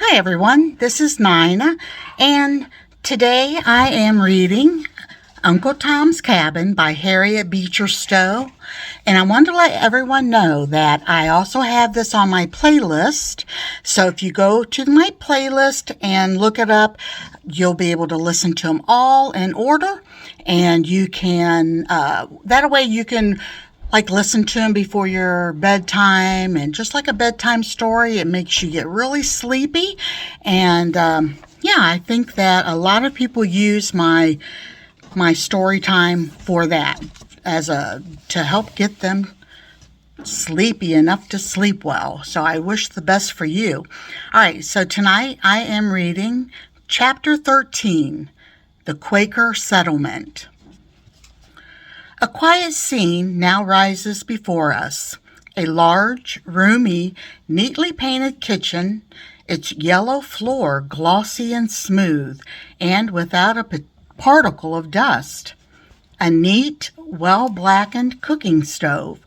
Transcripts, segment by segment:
Hi everyone, this is Nina, and today I am reading Uncle Tom's Cabin by Harriet Beecher Stowe. And I want to let everyone know that I also have this on my playlist. So if you go to my playlist and look it up, you'll be able to listen to them all in order. And you can, that way you can listen to them before your bedtime, and just like a bedtime story, it makes you get really sleepy. And I think that a lot of people use my story time for that, to help get them sleepy enough to sleep well. So I wish the best for you. All right, so tonight I am reading chapter 13, The Quaker Settlement. A quiet scene now rises before us. A large, roomy, neatly painted kitchen, its yellow floor glossy and smooth, and without a particle of dust. A neat, well-blackened cooking stove,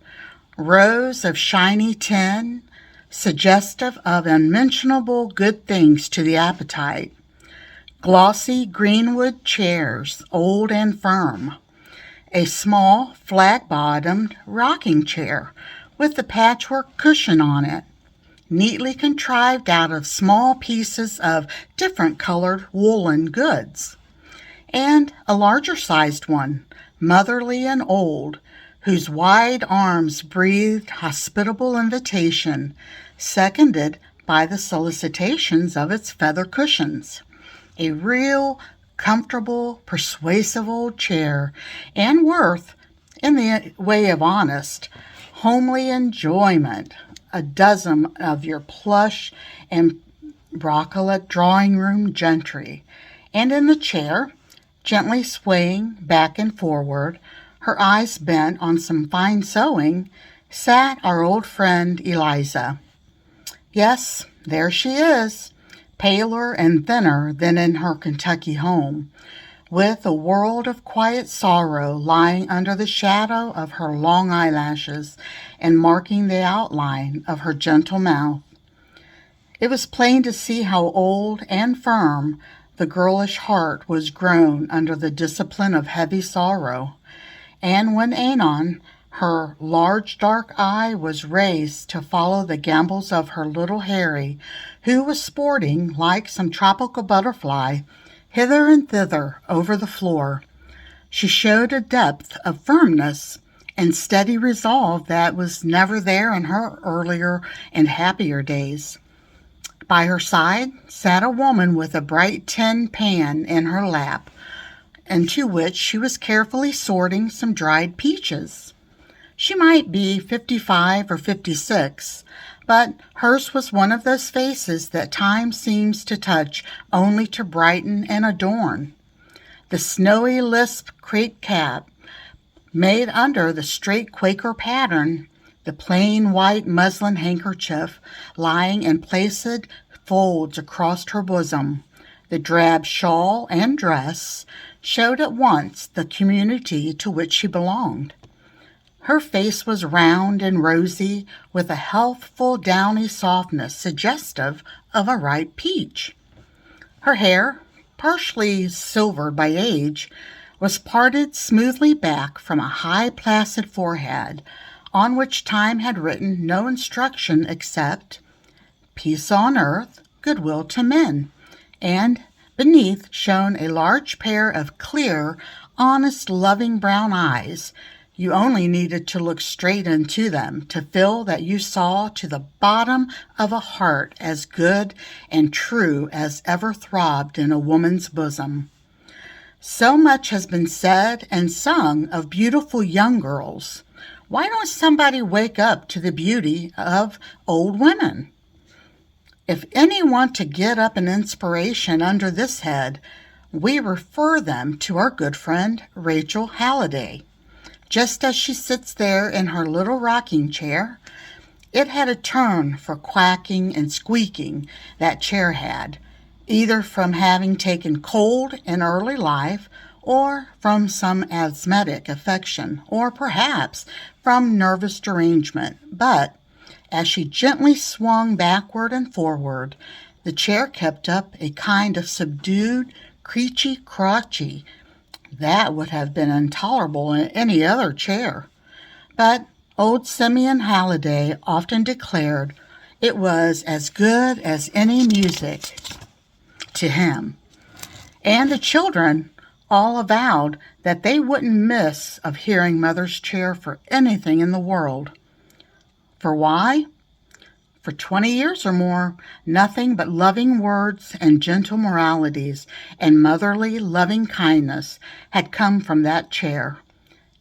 rows of shiny tin, suggestive of unmentionable good things to the appetite. Glossy greenwood chairs, old and firm. A small, flat-bottomed rocking chair with a patchwork cushion on it, neatly contrived out of small pieces of different colored woolen goods. And a larger-sized one, motherly and old, whose wide arms breathed hospitable invitation, seconded by the solicitations of its feather cushions. A real comfortable, persuasive old chair, and worth, in the way of honest, homely enjoyment, a dozen of your plush and broccolate drawing-room gentry. And in the chair, gently swaying back and forward, her eyes bent on some fine sewing, sat our old friend Eliza. Yes, there she is, paler and thinner than in her Kentucky home, with a world of quiet sorrow lying under the shadow of her long eyelashes and marking the outline of her gentle mouth. It was plain to see how old and firm the girlish heart was grown under the discipline of heavy sorrow, and when anon her large dark eye was raised to follow the gambols of her little Harry, who was sporting, like some tropical butterfly, hither and thither over the floor, she showed a depth of firmness and steady resolve that was never there in her earlier and happier days. By her side sat a woman with a bright tin pan in her lap, into which she was carefully sorting some dried peaches. She might be 55 or 56, but hers was one of those faces that time seems to touch only to brighten and adorn. The snowy lisp crape cap, made under the straight Quaker pattern, the plain white muslin handkerchief lying in placid folds across her bosom, the drab shawl and dress, showed at once the community to which she belonged. Her face was round and rosy, with a healthful, downy softness suggestive of a ripe peach. Her hair, partially silvered by age, was parted smoothly back from a high, placid forehead, on which time had written no instruction except "Peace on earth, goodwill to men," and beneath shone a large pair of clear, honest, loving brown eyes. You only needed to look straight into them to feel that you saw to the bottom of a heart as good and true as ever throbbed in a woman's bosom. So much has been said and sung of beautiful young girls. Why don't somebody wake up to the beauty of old women? If any want to get up an inspiration under this head, we refer them to our good friend Rachel Halliday. Just as she sits there in her little rocking chair, it had a turn for quacking and squeaking, that chair had, either from having taken cold in early life, or from some asthmatic affection, or perhaps from nervous derangement. But as she gently swung backward and forward, The chair kept up a kind of subdued, creachy-crotchy that would have been intolerable in any other chair. But old Simeon Halliday often declared it was as good as any music to him. And the children all avowed that they wouldn't miss of hearing Mother's chair for anything in the world. For why? For 20 years or more, nothing but loving words and gentle moralities and motherly loving kindness had come from that chair.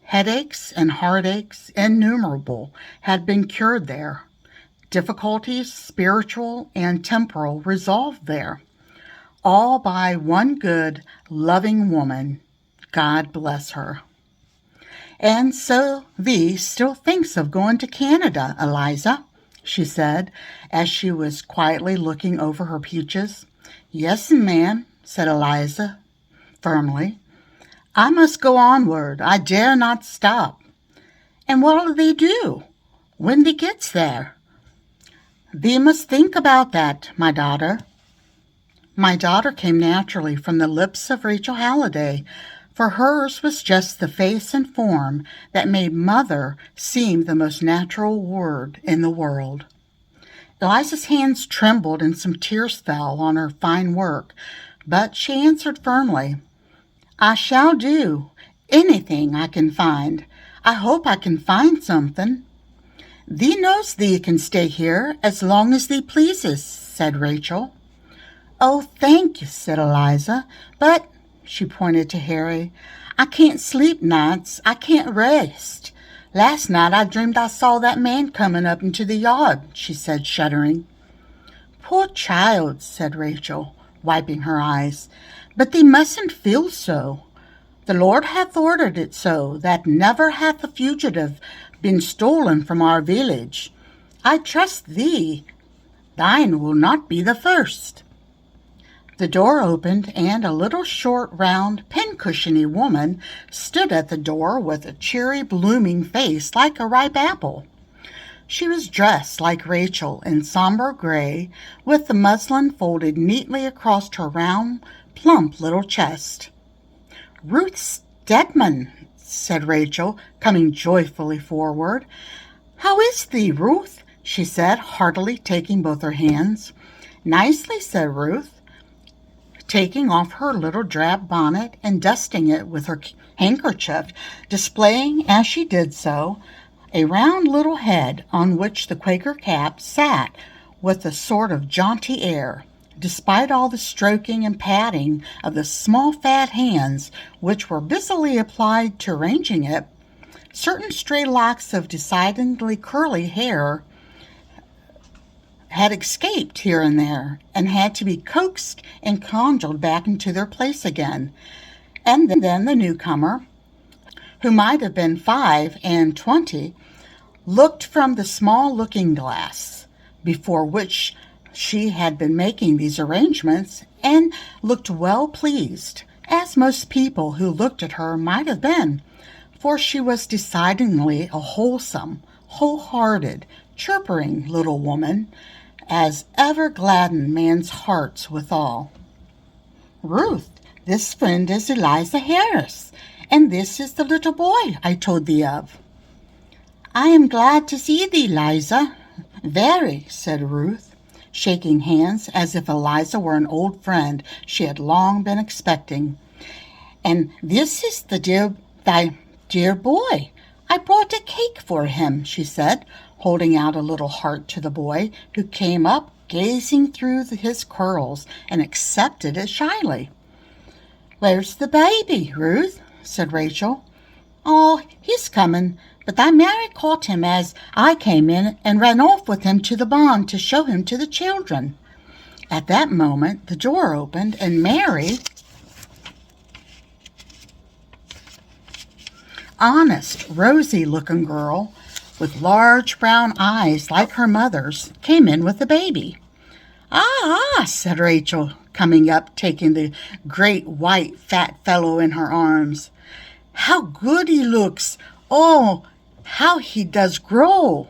Headaches and heartaches innumerable had been cured there. Difficulties, spiritual and temporal, resolved there. All by one good, loving woman. God bless her. And so thee still thinks of going to Canada, Eliza, she said, as she was quietly looking over her peaches. Yes, ma'am, said Eliza firmly. I must go onward. I dare not stop. And what'll thee do when thee gets there? Thee must think about that, my daughter. My daughter came naturally from the lips of Rachel Halliday, for hers was just the face and form that made mother seem the most natural word in the world. Eliza's hands trembled and some tears fell on her fine work, but she answered firmly, I shall do anything I can find. I hope I can find something. Thee knows thee can stay here as long as thee pleases, said Rachel. Oh, thank you, said Eliza, but, she pointed to Harry, I can't sleep nights. I can't rest. Last night I dreamed I saw that man coming up into the yard, she said, shuddering. Poor child, said Rachel, wiping her eyes, but thee mustn't feel so. The Lord hath ordered it so, that never hath a fugitive been stolen from our village. I trust thee. Thine will not be the first. The door opened, and a little short, round, pincushiony woman stood at the door with a cheery, blooming face like a ripe apple. She was dressed like Rachel in somber gray, with the muslin folded neatly across her round, plump little chest. Ruth Stedman, said Rachel, coming joyfully forward. How is thee, Ruth? She said, heartily taking both her hands. Nicely, said Ruth, taking off her little drab bonnet and dusting it with her handkerchief, displaying, as she did so, a round little head on which the Quaker cap sat with a sort of jaunty air, despite all the stroking and patting of the small fat hands which were busily applied to arranging it. Certain stray locks of decidedly curly hair had escaped here and there, and had to be coaxed and conjured back into their place again. And then the newcomer, who might have been 25, looked from the small looking-glass before which she had been making these arrangements, and looked well pleased, as most people who looked at her might have been, for she was decidedly a wholesome, whole-hearted, chirping little woman, as ever gladdened man's hearts withal. Ruth, this friend is Eliza Harris, and this is the little boy I told thee of. I am glad to see thee, Eliza. Very, said Ruth, shaking hands as if Eliza were an old friend she had long been expecting. And this is thy dear boy. I brought a cake for him, she said, holding out a little heart to the boy, who came up, gazing through his curls, and accepted it shyly. Where's the baby, Ruth? Said Rachel. Oh, he's coming, but thy Mary caught him as I came in and ran off with him to the barn to show him to the children. At that moment the door opened, and Mary, honest, rosy-looking girl, with large brown eyes like her mother's, came in with the baby. Ah, said Rachel, coming up, taking the great white fat fellow in her arms. How good he looks! Oh, how he does grow!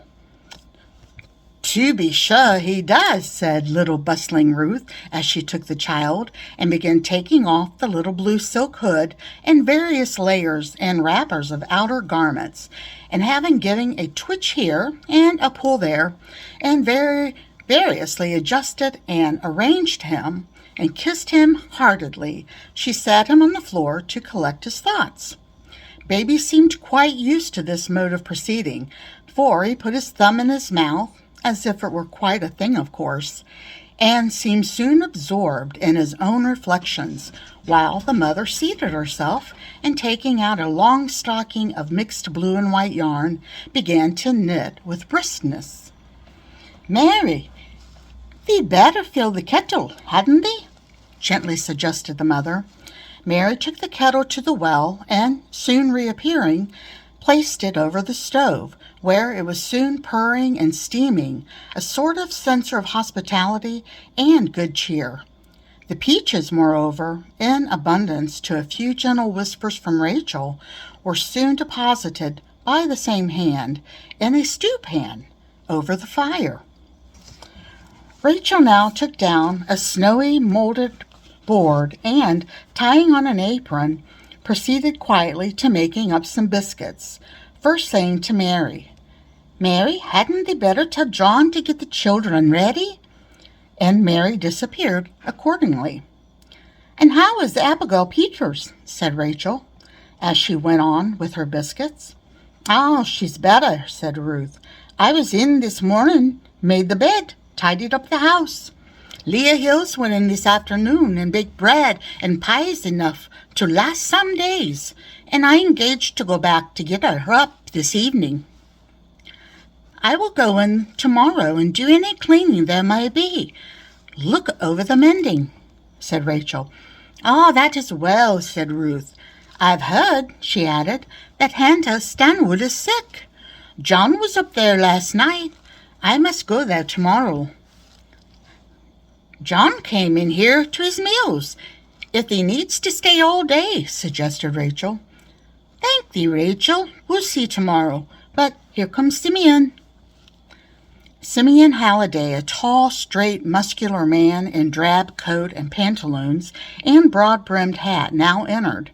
"To be sure he does," said little bustling Ruth as she took the child and began taking off the little blue silk hood and various layers and wrappers of outer garments, and having given a twitch here and a pull there, and variously adjusted and arranged him, and kissed him heartily, she sat him on the floor to collect his thoughts. Baby seemed quite used to this mode of proceeding, for he put his thumb in his mouth, as if it were quite a thing, of course, and seemed soon absorbed in his own reflections, while the mother seated herself, and taking out a long stocking of mixed blue and white yarn, began to knit with briskness. "Mary, they'd better fill the kettle, hadn't they?" gently suggested the mother. Mary took the kettle to the well, and, soon reappearing, placed it over the stove, where it was soon purring and steaming, a sort of censer of hospitality and good cheer. The peaches, moreover, in abundance, to a few gentle whispers from Rachel, were soon deposited by the same hand in a stewpan over the fire. Rachel now took down a snowy molded board and, tying on an apron, proceeded quietly to making up some biscuits, first saying to Mary, "Mary, hadn't they better tell John to get the children ready?" And Mary disappeared accordingly. "And how is Abigail Peters?" said Rachel, as she went on with her biscuits. "Oh, she's better," said Ruth. "I was in this morning, made the bed, tidied up the house. Leah Hills went in this afternoon and baked bread and pies enough to last some days, and I engaged to go back to get her up this evening." "I will go in tomorrow and do any cleaning there may be. Look over the mending," said Rachel. "Ah, that is well," said Ruth. "I've heard," she added, "that Hannah Stanwood is sick. John was up there last night. I must go there tomorrow." "John came in here to his meals, if he needs to stay all day," suggested Rachel. "Thank thee, Rachel. We'll see tomorrow. But here comes Simeon." Simeon Halliday, a tall, straight, muscular man in drab coat and pantaloons and broad-brimmed hat, now entered.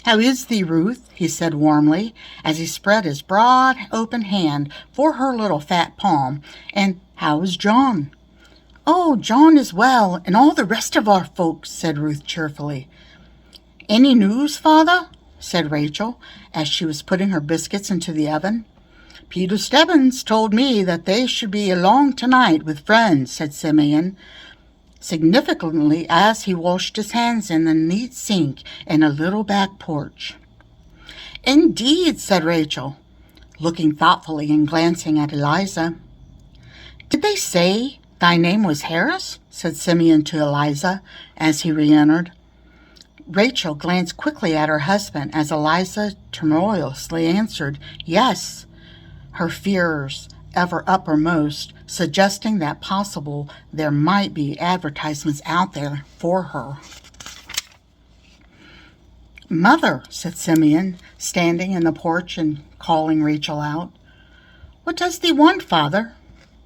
"How is thee, Ruth?" he said warmly, as he spread his broad, open hand for her little fat palm. "And how is John?" "Oh, John is well, and all the rest of our folks," said Ruth cheerfully. "Any news, father?" said Rachel, as she was putting her biscuits into the oven. "Peter Stebbins told me that they should be along tonight with friends," said Simeon, significantly, as he washed his hands in the neat sink in a little back porch. "Indeed," said Rachel, looking thoughtfully and glancing at Eliza. "Did they say thy name was Harris?" said Simeon to Eliza as he re-entered. Rachel glanced quickly at her husband as Eliza tremulously answered, "Yes," her fears ever uppermost, suggesting that possible there might be advertisements out there for her. "Mother," said Simeon, standing in the porch and calling Rachel out. "What does thee want, father?"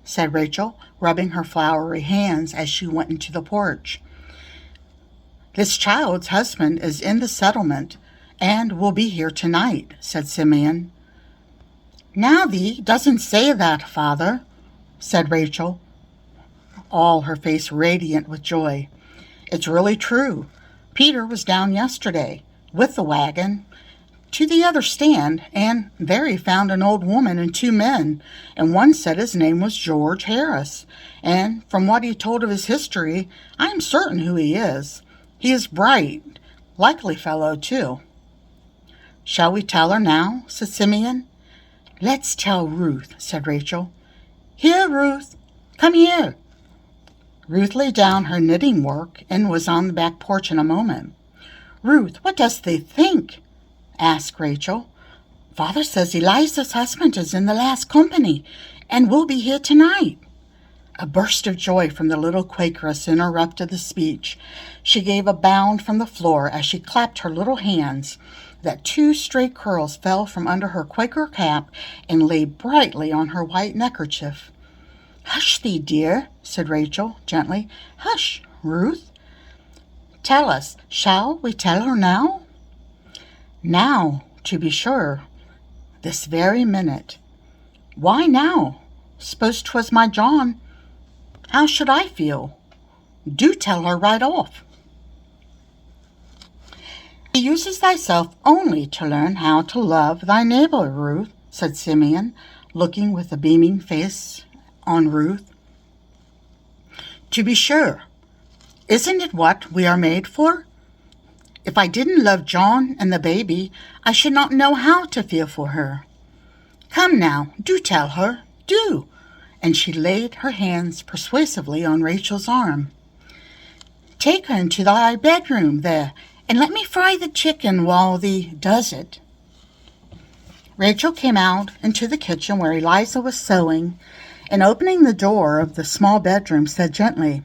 said Rachel, rubbing her floury hands as she went into the porch. "This child's husband is in the settlement and will be here tonight," said Simeon. "Now thee doesn't say that, father," said Rachel, all her face radiant with joy. "It's really true. Peter was down yesterday with the wagon to the other stand, and there he found an old woman and two men, and one said his name was George Harris, and from what he told of his history, I am certain who he is. He is bright, likely fellow, too." "Shall we tell her now?" said Simeon. "Let's tell Ruth," said Rachel. "Here, Ruth, come here." Ruth laid down her knitting work and was on the back porch in a moment. "Ruth, what does thee think?" asked Rachel. "Father says Eliza's husband is in the last company and will be here tonight." A burst of joy from the little Quakeress interrupted the speech. She gave a bound from the floor as she clapped her little hands. That two straight curls fell from under her Quaker cap and lay brightly on her white neckerchief. Hush thee, dear, said Rachel gently. Hush, Ruth. Tell us, shall we tell her now? Now, to be sure, this very minute. Why now? Suppose 'twas my John, how should I feel? Do tell her right off. He uses thyself only to learn how to love thy neighbor, Ruth, said Simeon, looking with a beaming face on Ruth. To be sure. Isn't it what we are made for? If I didn't love John and the baby, I should not know how to feel for her. Come now, do tell her, do. And she laid her hands persuasively on Rachel's arm. Take her into thy bedroom there, and let me fry the chicken while thee does it. Rachel came out into the kitchen where Eliza was sewing, and opening the door of the small bedroom, said gently,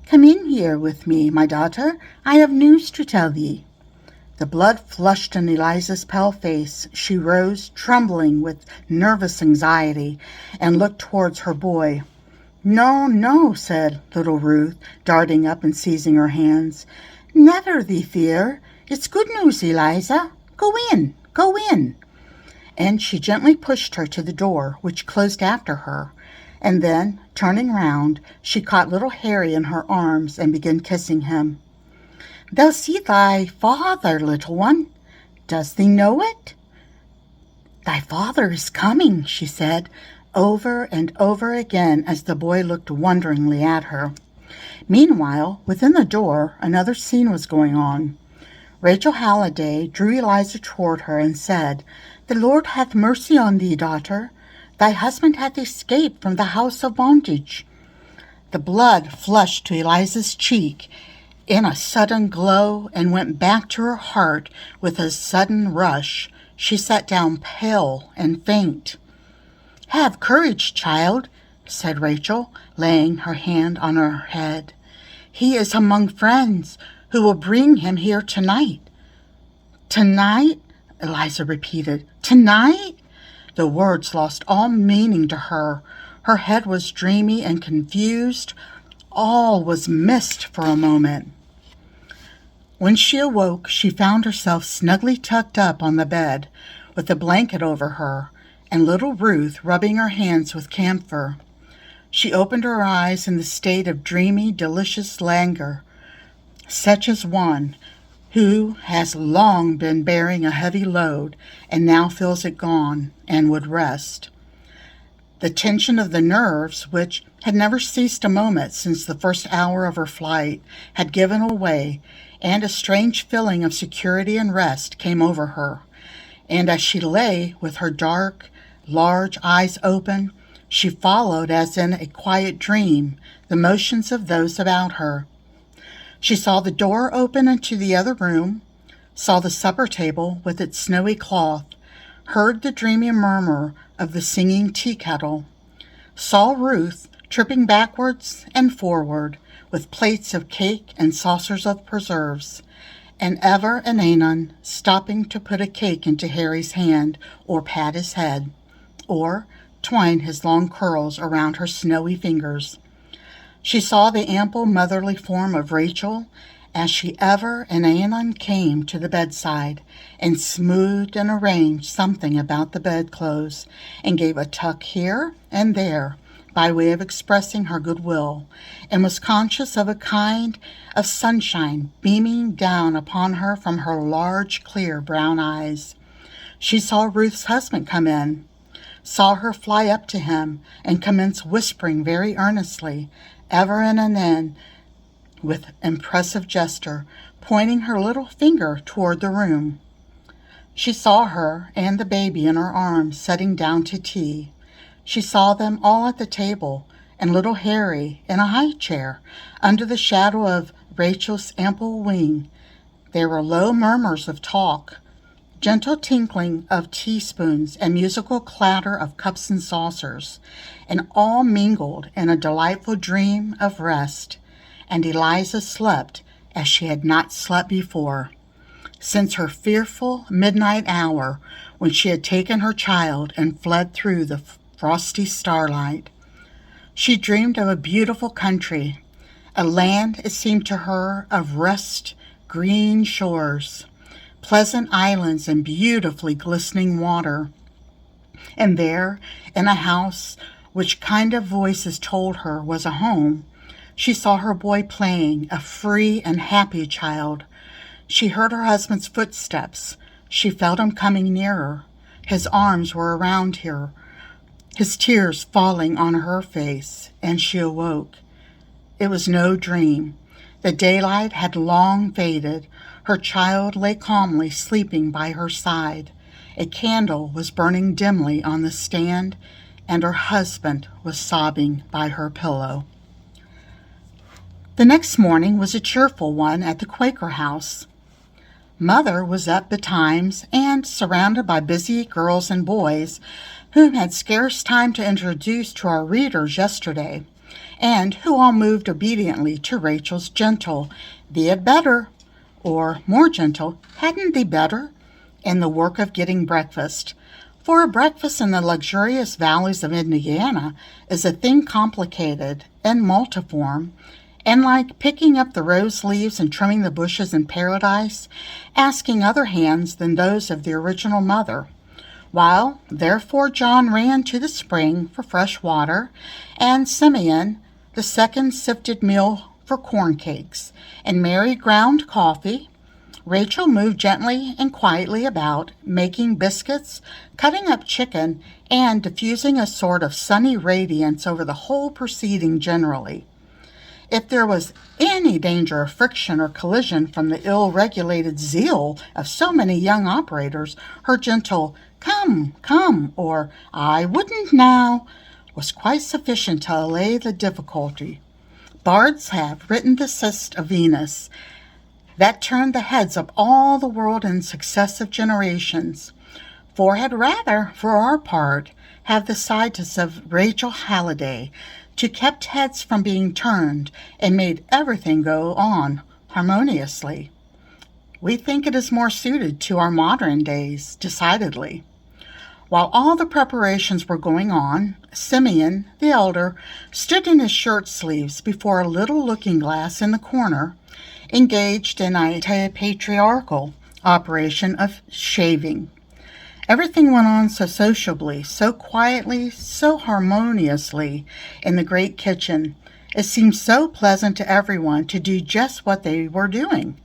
Come in here with me, my daughter. I have news to tell thee. The blood flushed in Eliza's pale face. She rose, trembling with nervous anxiety, and looked towards her boy. No, no, said little Ruth, darting up and seizing her hands. Never thee fear. It's good news, Eliza. Go in, go in. And she gently pushed her to the door, which closed after her. And then, turning round, she caught little Harry in her arms and began kissing him. Thou see thy father, little one. Does thee know it? Thy father is coming, she said, over and over again as the boy looked wonderingly at her. Meanwhile, within the door, another scene was going on. Rachel Halliday drew Eliza toward her and said, The Lord hath mercy on thee, daughter. Thy husband hath escaped from the house of bondage. The blood flushed to Eliza's cheek in a sudden glow and went back to her heart with a sudden rush. She sat down pale and faint. Have courage, child, said Rachel, laying her hand on her head. He is among friends who will bring him here tonight. Tonight? Eliza repeated. Tonight? The words lost all meaning to her. Her head was dreamy and confused. All was mist for a moment. When she awoke, she found herself snugly tucked up on the bed, with a blanket over her, and little Ruth rubbing her hands with camphor. She opened her eyes in the state of dreamy, delicious languor, such as one who has long been bearing a heavy load and now feels it gone and would rest. The tension of the nerves, which had never ceased a moment since the first hour of her flight, had given away, and a strange feeling of security and rest came over her. And as she lay with her dark, large eyes open, she followed, as in a quiet dream, the motions of those about her. She saw the door open into the other room, saw the supper table with its snowy cloth, heard the dreamy murmur of the singing tea kettle, saw Ruth tripping backwards and forward with plates of cake and saucers of preserves, and ever and anon stopping to put a cake into Harry's hand or pat his head, or twine his long curls around her snowy fingers. She saw the ample motherly form of Rachel as she ever and anon came to the bedside and smoothed and arranged something about the bedclothes and gave a tuck here and there by way of expressing her goodwill, and was conscious of a kind of sunshine beaming down upon her from her large, clear brown eyes. She saw Ruth's husband come in, saw her fly up to him and commence whispering very earnestly, ever and anon, with impressive gesture, pointing her little finger toward the room. She saw her and the baby in her arms setting down to tea. She saw them all at the table, and little Harry in a high chair, under the shadow of Rachel's ample wing. There were low murmurs of talk, gentle tinkling of teaspoons, and musical clatter of cups and saucers, and all mingled in a delightful dream of rest. And Eliza slept as she had not slept before, since her fearful midnight hour when she had taken her child and fled through the frosty starlight. She dreamed of a beautiful country, a land, it seemed to her, of rust, green shores, pleasant islands, and beautifully glistening water. And there, in a house which kind of voices told her was a home, she saw her boy playing, a free and happy child. She heard her husband's footsteps. She felt him coming nearer. His arms were around her, his tears falling on her face, and she awoke. It was no dream. The daylight had long faded. Her child lay calmly sleeping by her side. A candle was burning dimly on the stand, and her husband was sobbing by her pillow. The next morning was a cheerful one at the Quaker house. Mother was up betimes and surrounded by busy girls and boys whom had scarce time to introduce to our readers yesterday, and who all moved obediently to Rachel's gentle, "Thee had better," or more gentle, "Hadn't thee better?" in the work of getting breakfast. For a breakfast in the luxurious valleys of Indiana is a thing complicated and multiform, and like picking up the rose leaves and trimming the bushes in paradise, asking other hands than those of the original mother. While, therefore, John ran to the spring for fresh water, and Simeon the second sifted meal for corn cakes, and Mary ground coffee. Rachel moved gently and quietly about, making biscuits, cutting up chicken, and diffusing a sort of sunny radiance over the whole proceeding generally. If there was any danger of friction or collision from the ill-regulated zeal of so many young operators, her gentle "Come, come," or "I wouldn't now," was quite sufficient to allay the difficulty. Bards have written the Sists of Venus that turned the heads of all the world in successive generations, for had rather, for our part, have the sights of Rachel Halliday, to kept heads from being turned, and made everything go on harmoniously. We think it is more suited to our modern days, decidedly. While all the preparations were going on, Simeon, the elder, stood in his shirt sleeves before a little looking-glass in the corner, engaged in a patriarchal operation of shaving. Everything went on so sociably, so quietly, so harmoniously in the great kitchen. It seemed so pleasant to everyone to do just what they were doing.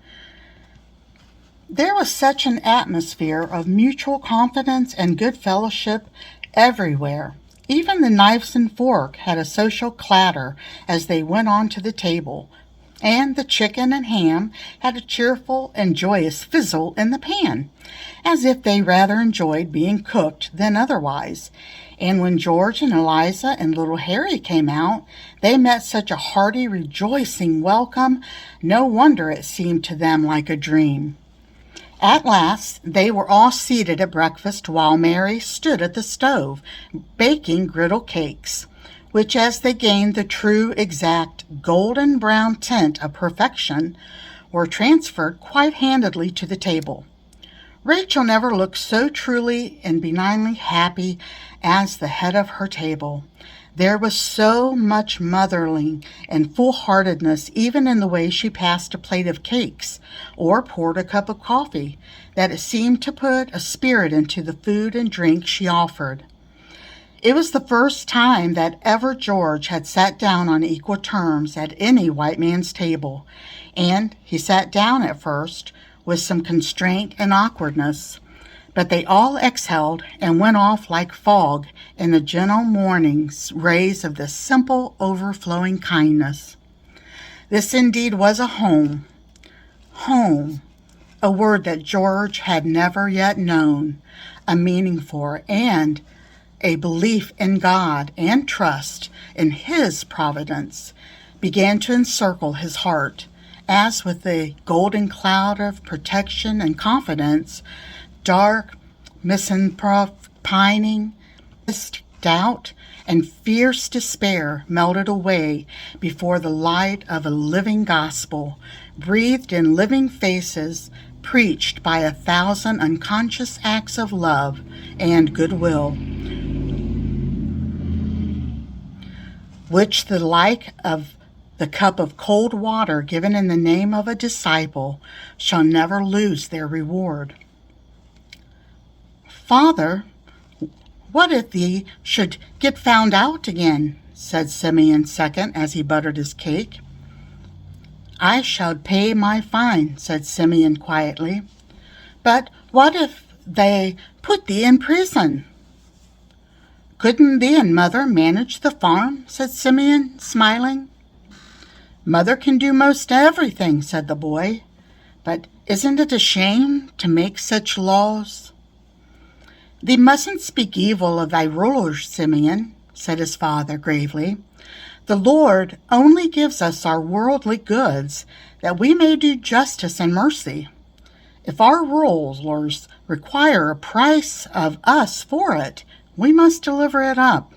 There was such an atmosphere of mutual confidence and good fellowship everywhere. Even the knives and fork had a social clatter as they went on to the table, and the chicken and ham had a cheerful and joyous fizzle in the pan, as if they rather enjoyed being cooked than otherwise. And when George and Eliza and little Harry came out, they met such a hearty, rejoicing welcome, no wonder it seemed to them like a dream. At last they were all seated at breakfast, while Mary stood at the stove, baking griddle cakes, which, as they gained the true, exact, golden brown tint of perfection, were transferred quite handedly to the table. Rachel never looked so truly and benignly happy as the head of her table. There was so much motherling and full-heartedness even in the way she passed a plate of cakes or poured a cup of coffee, that it seemed to put a spirit into the food and drink she offered. It was the first time that ever George had sat down on equal terms at any white man's table, and he sat down at first with some constraint and awkwardness. But they all exhaled and went off like fog in the gentle morning's rays of this simple, overflowing kindness. This indeed was a home. Home, a word that George had never yet known a meaning for, and a belief in God and trust in His providence began to encircle his heart, as with a golden cloud of protection and confidence, dark, misanthropining, doubt, and fierce despair melted away before the light of a living gospel, breathed in living faces, preached by 1,000 unconscious acts of love and goodwill. which the like of the cup of cold water given in the name of a disciple shall never lose their reward. Father, what if thee should get found out again? Said Simeon second as he buttered his cake. I shall pay my fine, said Simeon quietly. But what if they put thee in prison? Couldn't thee and mother manage the farm? Said Simeon, smiling. Mother can do most everything, said the boy. But isn't it a shame to make such laws? Thee mustn't speak evil of thy rulers, Simeon, said his father gravely. The Lord only gives us our worldly goods that we may do justice and mercy. If our rulers require a price of us for it, we must deliver it up.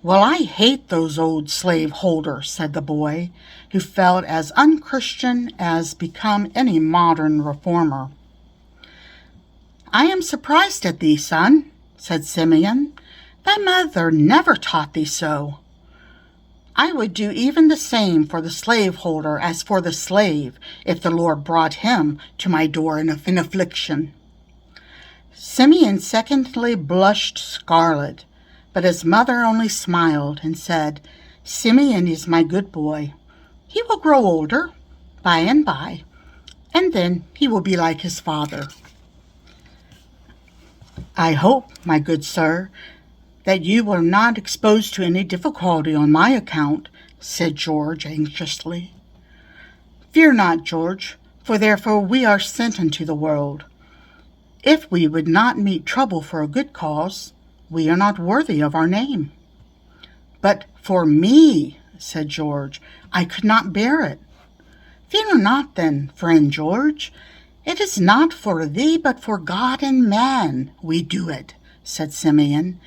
Well, I hate those old slave holders, said the boy, who felt as unchristian as become any modern reformer. I am surprised at thee, son, said Simeon. Thy mother never taught thee so. I would do even the same for the slaveholder as for the slave, if the Lord brought him to my door in affliction. Simeon secondly blushed scarlet, but his mother only smiled and said, Simeon is my good boy. He will grow older, by, and then he will be like his father. I hope, my good sir, that you were not exposed to any difficulty on my account, said George anxiously. Fear not, George, for therefore we are sent into the world. If we would not meet trouble for a good cause, we are not worthy of our name. But for me, said George, I could not bear it. Fear not then, friend George. It is not for thee, but for God and man we do it, said Simeon.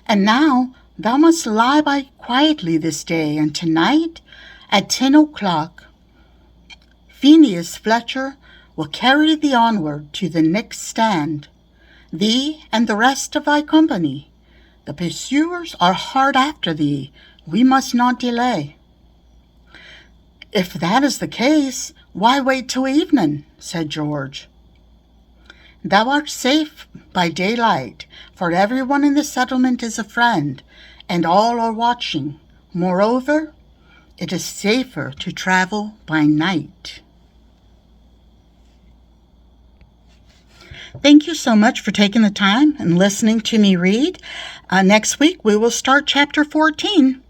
And now thou must lie by quietly this day, and tonight at 10 o'clock, Phineas Fletcher will carry thee onward to the next stand, thee and the rest of thy company. The pursuers are hard after thee. We must not delay. If that is the case, why wait till evening? Said George. Thou art safe by daylight, for everyone in the settlement is a friend, and all are watching. Moreover, it is safer to travel by night. Thank you so much for taking the time and listening to me read. Next week, we will start chapter 14.